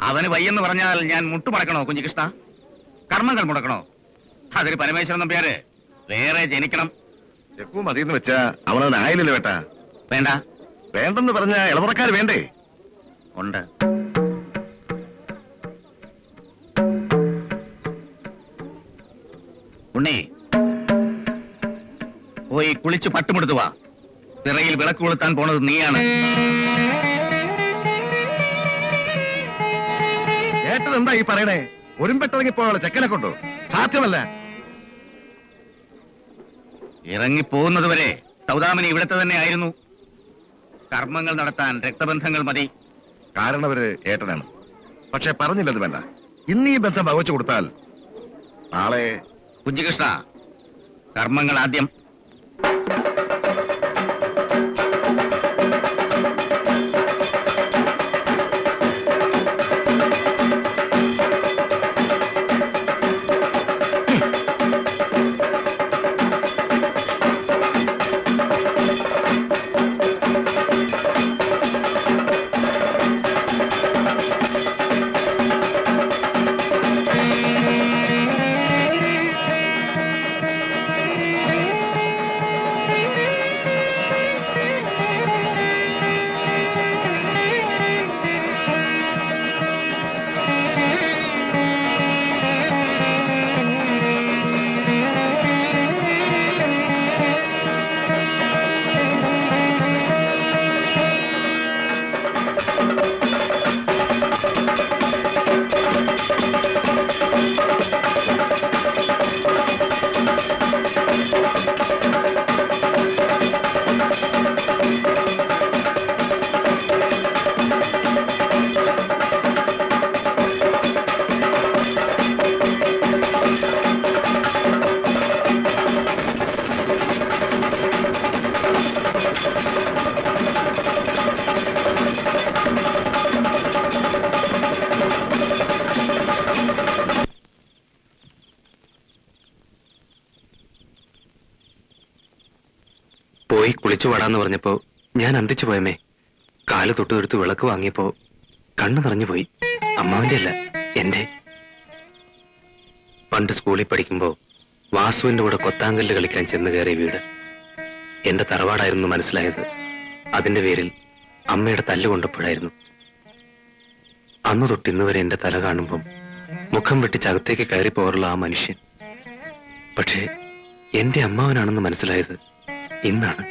അവന് വയ്യെന്ന് പറഞ്ഞാൽ ഞാൻ മുട്ടുമടക്കണോ കുഞ്ഞികൃഷ്ണ? കർമ്മങ്ങൾ മുടക്കണോ? അതൊരു പരമേശ്വരൻ നമ്പ്യാര് വേറെ ജനിക്കണം. ചെപ്പു മതിയെന്ന് വെച്ചാ അവനവനായില്ലല്ലോ വേട്ടാ. വേണ്ട, വേണ്ടെന്ന് പറഞ്ഞ ഇളമുറക്കാർ വേണ്ടേ? ഉണ്ട്. ഉണ്ണി, പോയി കുളിച്ച് പട്ടുമെടുത്തു വാ. തിറയിൽ വിളക്ക് കൊളുത്താൻ പോണത് നീയാണ്. ഏട്ടനെന്താ ഈ പറയണേ? ഒരുമ്പെട്ടിറങ്ങിപ്പോയുള്ള ചെക്കനെ കൊണ്ടോ? സാധ്യമല്ല. ഇറങ്ങിപ്പോകുന്നത് വരെ സൗദാമിനി ഇവിടത്തെ തന്നെ ആയിരുന്നു. കർമ്മങ്ങൾ നടത്താൻ രക്തബന്ധങ്ങൾ മതി. കാരണവര് ഏട്ടനാണ്. പക്ഷെ പറഞ്ഞില്ലത് വേണ്ട. ഇന്ന് ഈ ബന്ധം വകച്ചു കൊടുത്താൽ നാളെ... കുഞ്ഞികൃഷ്ണ, കർമ്മങ്ങൾ ആദ്യം. പോയി കുളിച്ചു പാടാന്ന് പറഞ്ഞപ്പോ ഞാൻ അന്തിച്ചു പോയമേ. കാല് തൊട്ടുതൊടുത്ത് വിളക്ക് വാങ്ങിയപ്പോ കണ്ണു നിറഞ്ഞുപോയി. അമ്മാവിന്റെ അല്ല, എന്റെ. പണ്ട് സ്കൂളിൽ പഠിക്കുമ്പോ വാസുവിന്റെ കൂടെ കൊത്താങ്കല്ല് കളിക്കാൻ ചെന്ന് കയറിയ വീട് എന്റെ തറവാടായിരുന്നു മനസ്സിലായത് അതിന്റെ പേരിൽ അമ്മയുടെ തല്ലുകൊണ്ടപ്പോഴായിരുന്നു. അന്നു തൊട്ട് ഇന്നുവരെ എന്റെ തല കാണുമ്പം മുഖം വെട്ടിച്ചകത്തേക്ക് കയറി പോകാറുള്ള ആ മനുഷ്യൻ പക്ഷേ എന്റെ അമ്മാവനാണെന്ന് മനസ്സിലായത് ഇന്നാണ്.